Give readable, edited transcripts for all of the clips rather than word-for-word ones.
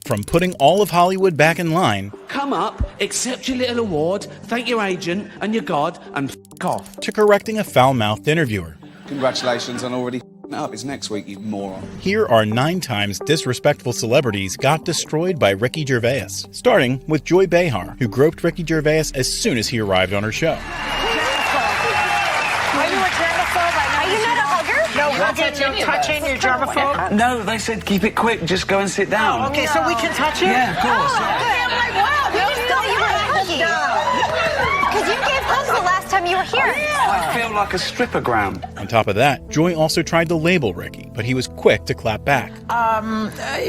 From putting all of Hollywood back in line, come up, accept your little award, thank your agent and your God, and f*** off, to correcting a foul-mouthed interviewer. Congratulations on already f***ing up. It's next week, you moron. Here are 9 times disrespectful celebrities got destroyed by Ricky Gervais, starting with Joy Behar, who groped Ricky Gervais as soon as he arrived on her show. Are you a germaphobe? Are you not a hugger? No hugging, no touching, you're germaphobe? No, they said keep it quick, just go and sit down. Oh, okay, so we can touch you? Yeah, of course. Oh, okay. I'm like, wow, we just thought you were huggy. Because you gave hugs the last time you were here. I feel like a strippogram. On top of that, Joy also tried to label Ricky, but he was quick to clap back.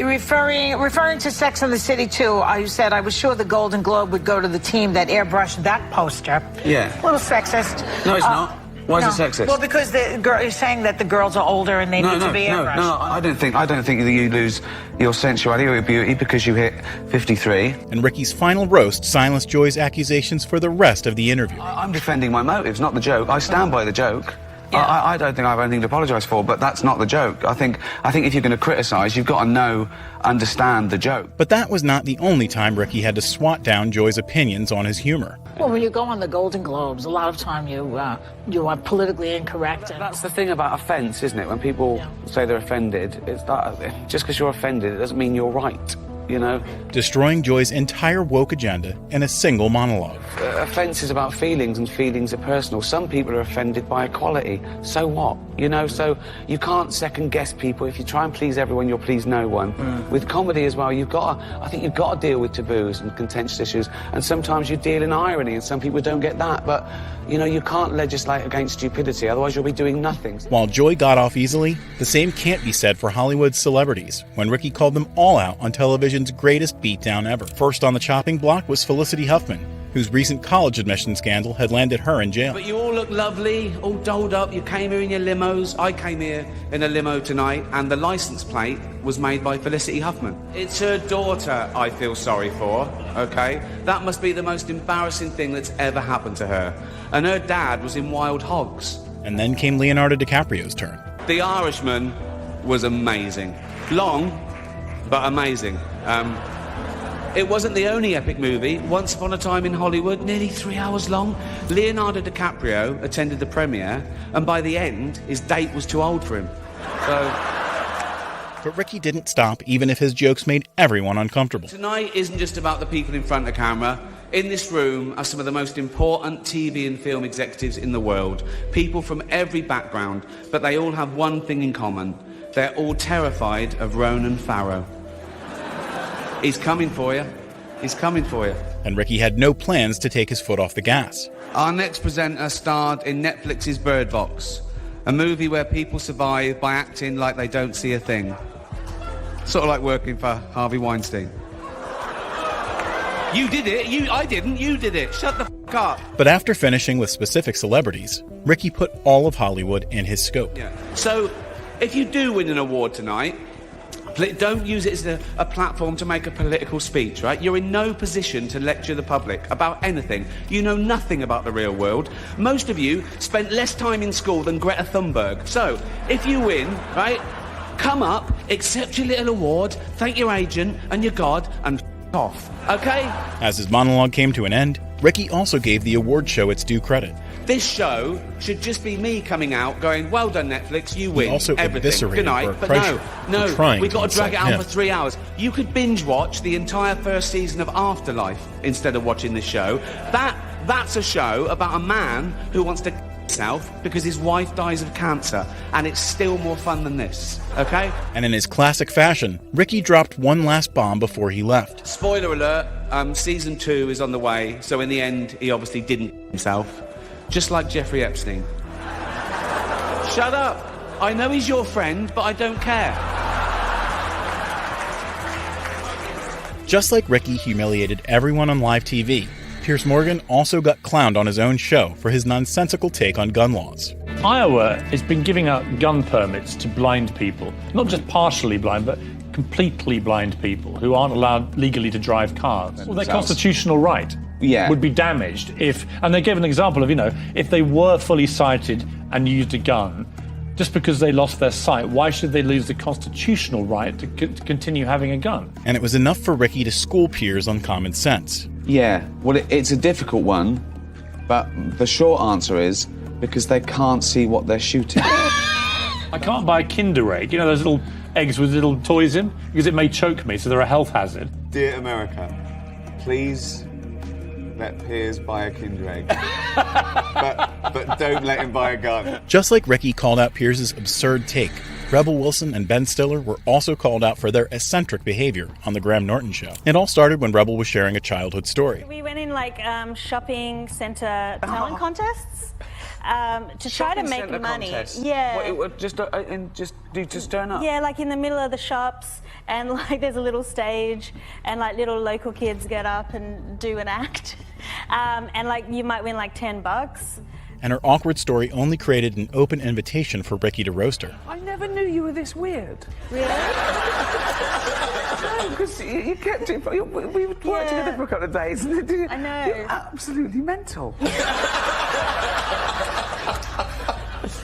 Referring to Sex and the City 2, I said I was sure the Golden Globe would go to the team that airbrushed that poster. Yeah. A little sexist. No, it's not. Why is it sexist? Well, because you're saying that the girls are older and they need to be airbrushed. No, I don't think that you lose your sensuality or your beauty because you hit 53. And Ricky's final roast silenced Joy's accusations for the rest of the interview. I'm defending my motives, not the joke. I stand by the joke. Yeah. I don't think I have anything to apologise for, but that's not the joke. I think if you're going to criticise, you've got to understand the joke. But that was not the only time Ricky had to swat down Joy's opinions on his humor. Well, when you go on the Golden Globes, a lot of time you are politically incorrect. That's the thing about offence, isn't it? When people say they're offended, it's that just because you're offended, it doesn't mean you're right. You know? Destroying Joy's entire woke agenda in a single monologue. Offence is about feelings, and feelings are personal. Some people are offended by equality. So what? You know, so you can't second-guess people. If you try and please everyone, you'll please no one. With comedy as well, I think you've got to deal with taboos and contentious issues, and sometimes you deal in irony, and some people don't get that. But, you know, you can't legislate against stupidity, otherwise you'll be doing nothing. While Joy got off easily, the same can't be said for Hollywood's celebrities, when Ricky called them all out on television's greatest beatdown ever. First on the chopping block was Felicity Huffman, whose recent college admission scandal had landed her in jail. But you all look lovely, all dolled up. You came here in your limos. I came here in a limo tonight, and the license plate was made by Felicity Huffman. It's her daughter I feel sorry for, okay? That must be the most embarrassing thing that's ever happened to her. And her dad was in Wild Hogs. And then came Leonardo DiCaprio's turn. The Irishman was amazing. Long, but amazing. It wasn't the only epic movie. Once Upon a Time in Hollywood, nearly 3 hours long. Leonardo DiCaprio attended the premiere, and by the end, his date was too old for him. But Ricky didn't stop, even if his jokes made everyone uncomfortable. Tonight isn't just about the people in front of the camera. In this room are some of the most important TV and film executives in the world. People from every background, but they all have one thing in common. They're all terrified of Ronan Farrow. He's coming for you. He's coming for you. And Ricky had no plans to take his foot off the gas. Our next presenter starred in Netflix's Bird Box, a movie where people survive by acting like they don't see a thing. Sort of like working for Harvey Weinstein. You did it. I didn't. You did it. Shut the f*** up. But after finishing with specific celebrities, Ricky put all of Hollywood in his scope. Yeah. So, if you do win an award tonight, don't use it as a platform to make a political speech, right? You're in no position to lecture the public about anything. You know nothing about the real world. Most of you spent less time in school than Greta Thunberg. So, if you win, right, come up, accept your little award, thank your agent and your God, and f*** off, okay? As his monologue came to an end, Ricky also gave the award show its due credit. This show should just be me coming out going, well done, Netflix, you win everything. Good night. But no, we've got to drag it out for 3 hours. You could binge watch the entire first season of Afterlife instead of watching this show. That's a show about a man who wants to himself because his wife dies of cancer, and it's still more fun than this, okay? And in his classic fashion, Ricky dropped one last bomb before he left. Spoiler alert, season 2 is on the way, so in the end, he obviously didn't himself. Just like Jeffrey Epstein. Shut up! I know he's your friend, but I don't care. Just like Ricky humiliated everyone on live TV, Piers Morgan also got clowned on his own show for his nonsensical take on gun laws. Iowa has been giving out gun permits to blind people. Not just partially blind, but completely blind people who aren't allowed legally to drive cars. Well, their constitutional right would be damaged if, and they gave an example of, if they were fully sighted and used a gun, Just because they lost their sight, why should they lose the constitutional right to continue having a gun? And it was enough for Ricky to school peers on common sense. Yeah, well, it's a difficult one, but the short answer is because they can't see what they're shooting. I can't buy a Kinder Egg, you know those little eggs with little toys in? Because it may choke me, so they're a health hazard. Dear America, please let Piers buy a Kinder Egg. but don't let him buy a gun. Just like Ricky called out Piers's absurd take, Rebel Wilson and Ben Stiller were also called out for their eccentric behavior on The Graham Norton Show. It all started when Rebel was sharing a childhood story. We went in like shopping centre talent contests to try to make money. Contest. Yeah. What, just turn up? Yeah, like in the middle of the shops, and like there's a little stage, and like little local kids get up and do an act, and like you might win like $10. And her awkward story only created an open invitation for Ricky to roast her. I never knew you were this weird. Really? No, because you kept it. We worked together for a couple of days. And I know. You're absolutely mental.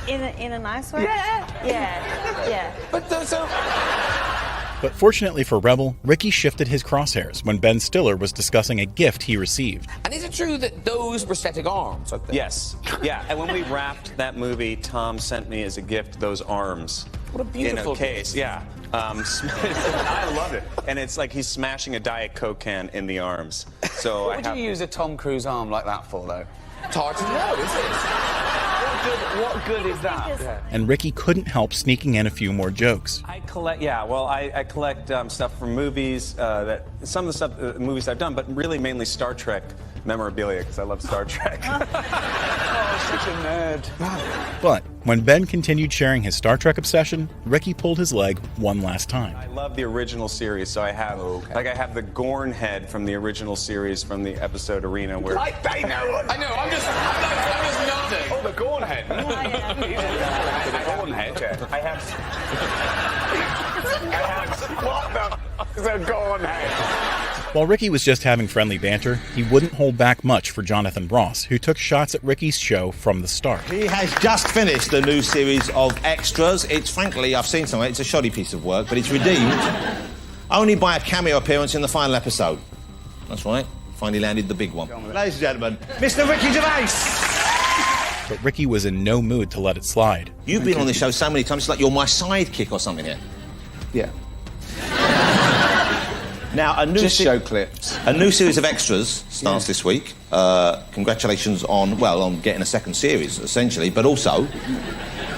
In a nice way? Yeah. Yeah. But fortunately for Rebel, Ricky shifted his crosshairs when Ben Stiller was discussing a gift he received. And is it true that those prosthetic arms? Yes. Yeah. And when we wrapped that movie, Tom sent me as a gift those arms. What a beautiful in a case. Yeah. I love it. And it's like he's smashing a Diet Coke can in the arms. So What would you use a Tom Cruise arm like that for, though? It's hard to know, isn't it? What good is that? And Ricky couldn't help sneaking in a few more jokes. I collect stuff from movies, some of the stuff, movies I've done, but really mainly Star Trek memorabilia, because I love Star Trek. Oh, such a nerd. But when Ben continued sharing his Star Trek obsession, Ricky pulled his leg one last time. I love the original series, so I have, I have the Gorn head from the original series from the episode Arena, where... I know, I'm just nodding. Oh, the Gorn head. The Gorn head. I have... What the f*** is a Gorn head? While Ricky was just having friendly banter, he wouldn't hold back much for Jonathan Ross, who took shots at Ricky's show from the start. He has just finished a new series of extras. It's frankly, I've seen some of it, it's a shoddy piece of work, but it's redeemed only by a cameo appearance in the final episode. That's right, finally landed the big one. Ladies and gentlemen, Mr. Ricky Gervais! But Ricky was in no mood to let it slide. You've been on this show so many times, it's like you're my sidekick or something here. Yeah. Now, a new show clips. A new series of extras starts this week. Congratulations on getting a second series, essentially, but also...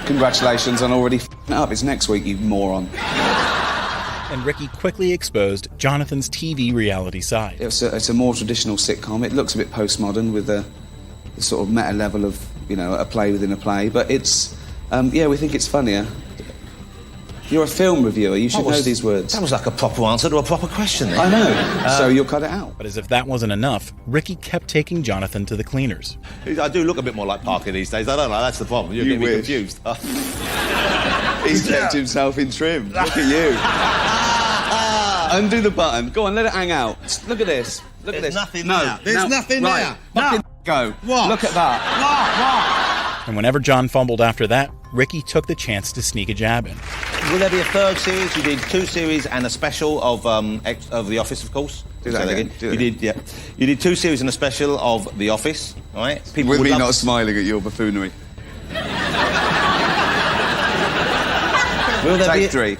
Congratulations on already f***ing it up. It's next week, you moron. And Ricky quickly exposed Jonathan's TV reality side. It's a more traditional sitcom. It looks a bit postmodern with the sort of meta level of, a play within a play, but it's... we think it's funnier. You're a film reviewer, you should know these words. That was like a proper answer to a proper question then. I know, so you'll cut it out. But as if that wasn't enough, Ricky kept taking Jonathan to the cleaners. I do look a bit more like Parker these days, I don't know, that's the problem. You're getting me confused. He's kept himself in trim, look at you. Undo the button, go on, let it hang out. Look at this, look at this. Nothing there. There's nothing there. Fucking go. What? Look at that. And whenever John fumbled after that, Ricky took the chance to sneak a jab in. Will there be a third series? You did 2 series and a special of The Office, of course. Do that again. You did 2 series and a special of The Office, all right? People with me not smiling at your buffoonery. Will there Take 3.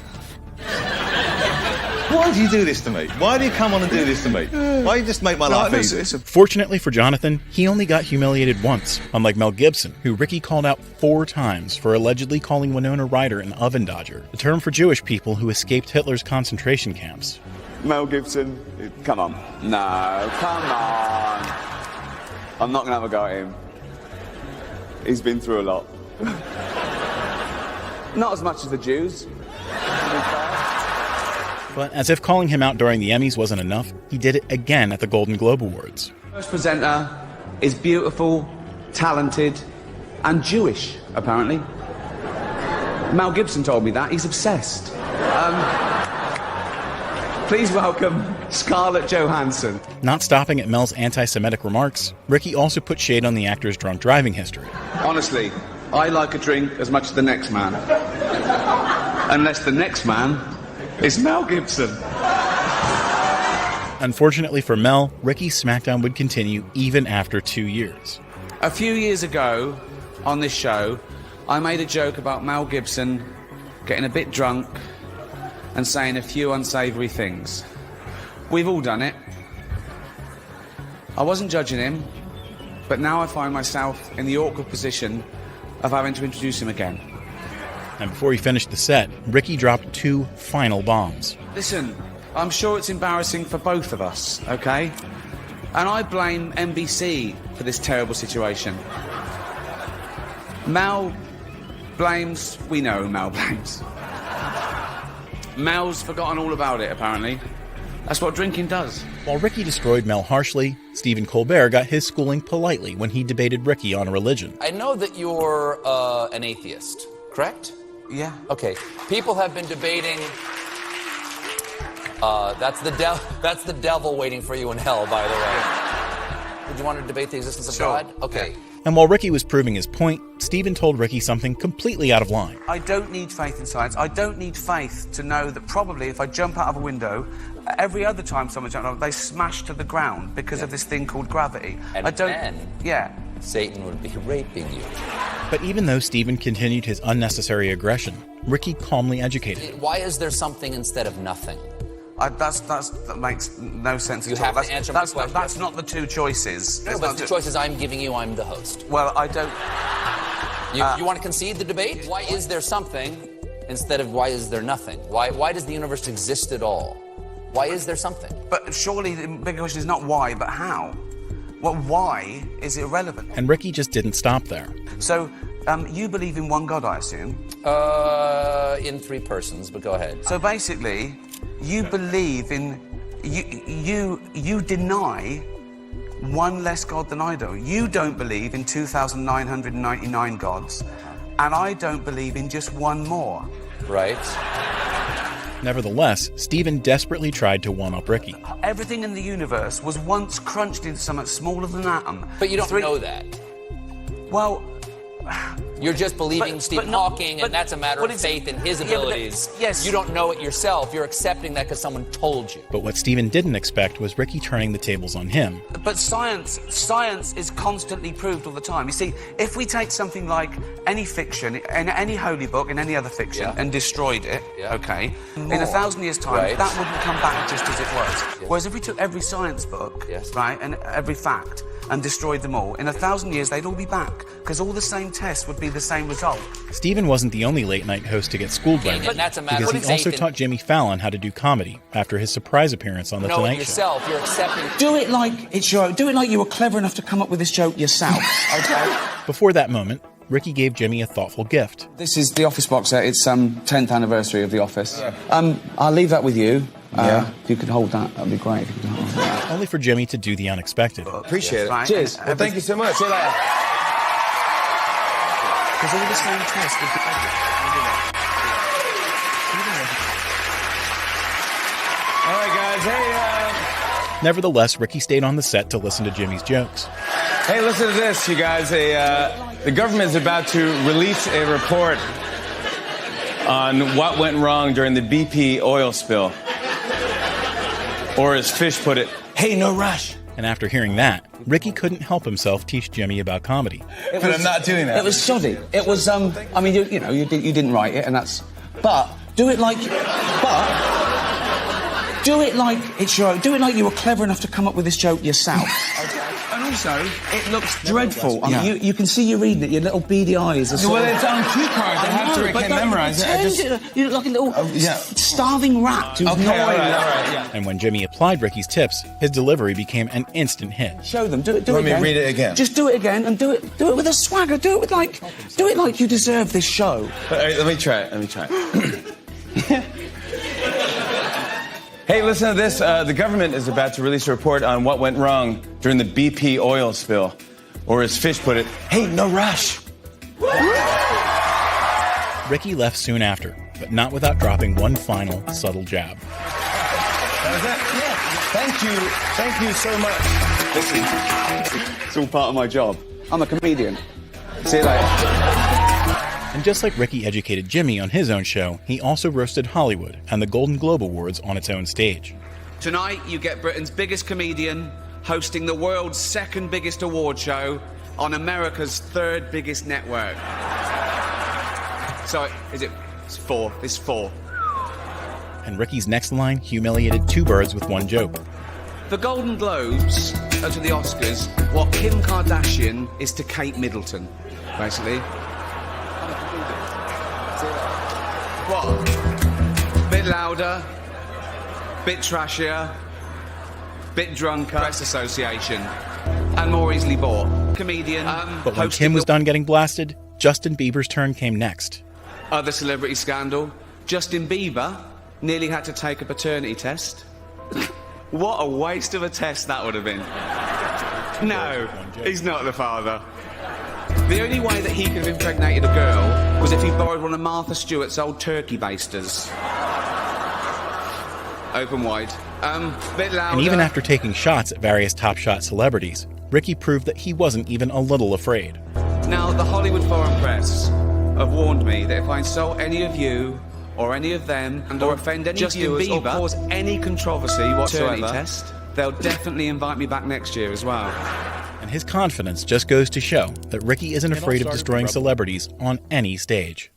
Why do you do this to me? Why do you come on and do this to me? Why do you just make my life easy? Fortunately for Jonathan, he only got humiliated once, unlike Mel Gibson, who Ricky called out 4 times for allegedly calling Winona Ryder an oven dodger, a term for Jewish people who escaped Hitler's concentration camps. Mel Gibson, come on. No, come on. I'm not going to have a go at him. He's been through a lot. Not as much as the Jews. But as if calling him out during the Emmys wasn't enough, he did it again at the Golden Globe Awards. First presenter is beautiful, talented, and Jewish, apparently. Mel Gibson told me that. He's obsessed. Please welcome Scarlett Johansson. Not stopping at Mel's anti-Semitic remarks, Ricky also put shade on the actor's drunk driving history. Honestly, I like a drink as much as the next man. Unless the next man is Mel Gibson. Unfortunately for Mel, Ricky's smackdown would continue even after 2 years. A few years ago, on this show, I made a joke about Mel Gibson getting a bit drunk and saying a few unsavoury things. We've all done it. I wasn't judging him, but now I find myself in the awkward position of having to introduce him again. And before he finished the set, Ricky dropped 2 final bombs. Listen, I'm sure it's embarrassing for both of us, okay? And I blame NBC for this terrible situation. Mel blames... We know who Mel blames. Mel's forgotten all about it, apparently. That's what drinking does. While Ricky destroyed Mel harshly, Stephen Colbert got his schooling politely when he debated Ricky on religion. I know that you're an atheist, correct? Yeah. Okay. People have been debating... that's the devil waiting for you in hell, by the way. Did you want to debate the existence of God? Okay. Yeah. And while Ricky was proving his point, Stephen told Ricky something completely out of line. I don't need faith in science. I don't need faith to know that probably if I jump out of a window, every other time someone jumps out, they smash to the ground because of this thing called gravity. And I don't... then Yeah. Satan would be raping you. But even though Stephen continued his unnecessary aggression, Ricky calmly educated him. Why is there something instead of nothing? That makes no sense You at all. have to answer my question. That's not the two choices. No, but the choices I'm giving you, I'm the host. Well, I don't... You want to concede the debate? Why is there something instead of why is there nothing? Why does the universe exist at all? Why is there something? But surely the big question is not why, but how. Well, why is irrelevant. And Ricky just didn't stop there. So, you believe in one God, I assume? In 3 persons, but go ahead. So basically, you believe in... You deny one less God than I do. You don't believe in 2,999 gods, and I don't believe in just one more. Right. Nevertheless, Stephen desperately tried to one-up Ricky. Everything in the universe was once crunched into something smaller than an atom. But you don't know that. Well... You're just believing Stephen Hawking, and that's a matter of faith in his abilities. Yes. You don't know it yourself. You're accepting that because someone told you. But what Stephen didn't expect was Ricky turning the tables on him. But science is constantly proved all the time. You see, if we take something like any fiction, any holy book, in any other fiction, and destroyed it, okay, in 1,000 years' time, that wouldn't come back just as it was. Whereas if we took every science book, right, and every fact, and destroyed them all, in 1,000 years they'd all be back, because all the same tests would be the same result. Stephen wasn't the only late-night host to get schooled by Ricky, because he also taught Jimmy Fallon how to do comedy after his surprise appearance on The Tonight Show. You're accepting. Do it like it's your. Do it like you were clever enough to come up with this joke yourself. Okay. Before that moment, Ricky gave Jimmy a thoughtful gift. This is the Office box set. It's 10th anniversary of The Office. Yeah. I'll leave that with you. If you could hold that, that'd be great. If you could hold that. Only for Jimmy to do the unexpected. Appreciate it. Right. Cheers. Well, thank you so much. See you later. Because all the same tests would be All right, guys. Hey, Nevertheless, Ricky stayed on the set to listen to Jimmy's jokes. Hey, listen to this, you guys. The government is about to release a report on what went wrong during the BP oil spill. Or as Fish put it, hey, no rush. And after hearing that, Ricky couldn't help himself teach Jimmy about comedy. But I'm not doing that. It was shoddy. It was, I mean, you know, you didn't write it, and that's... But do it like it's your... Do it like you were clever enough to come up with this joke yourself. And also, it looks dreadful. I mean, you can see you reading it, your little beady eyes are sort Well, it's on cue cards. I have to can't memorize it. You look like a little starving rat who's gnawing. All right. And when Jimmy applied Ricky's tips, his delivery became an instant hit. Show them. Do it Let again. me read it again. Just do it again and do it with a swagger. Do it like you deserve this show. All right, let me try it. Hey, listen to this. The government is about to release a report on what went wrong during the BP oil spill. Or as Fish put it, hey, no rush. Ricky left soon after, but not without dropping one final, subtle jab. That was it? Yeah. Thank you so much. Listen, it's all part of my job. I'm a comedian. See you later. And just like Ricky educated Jimmy on his own show, he also roasted Hollywood and the Golden Globe Awards on its own stage. Tonight, you get Britain's biggest comedian hosting the world's second biggest award show on America's third biggest network. So, it's four. It's four. And Ricky's next line humiliated two birds with one joke. The Golden Globes are to the Oscars what Kim Kardashian is to Kate Middleton, basically. What? Bit louder, bit trashier, bit drunker. Press Association. And more easily bought. Comedian. But when Kim was done getting blasted, Justin Bieber's turn came next. Other celebrity scandal. Justin Bieber nearly had to take a paternity test. What a waste of a test that would have been. No, he's not the father. The only way that he could have impregnated a girl was if he borrowed one of Martha Stewart's old turkey basters. Open wide. Bit louder. And even after taking shots at various top shot celebrities, Ricky proved that he wasn't even a little afraid. Now, the Hollywood Foreign Press have warned me that if I insult any of you, or any of them, or offend any viewers, or cause any controversy whatsoever, test, they'll definitely invite me back next year as well. And his confidence just goes to show that Ricky isn't afraid of destroying celebrities on any stage.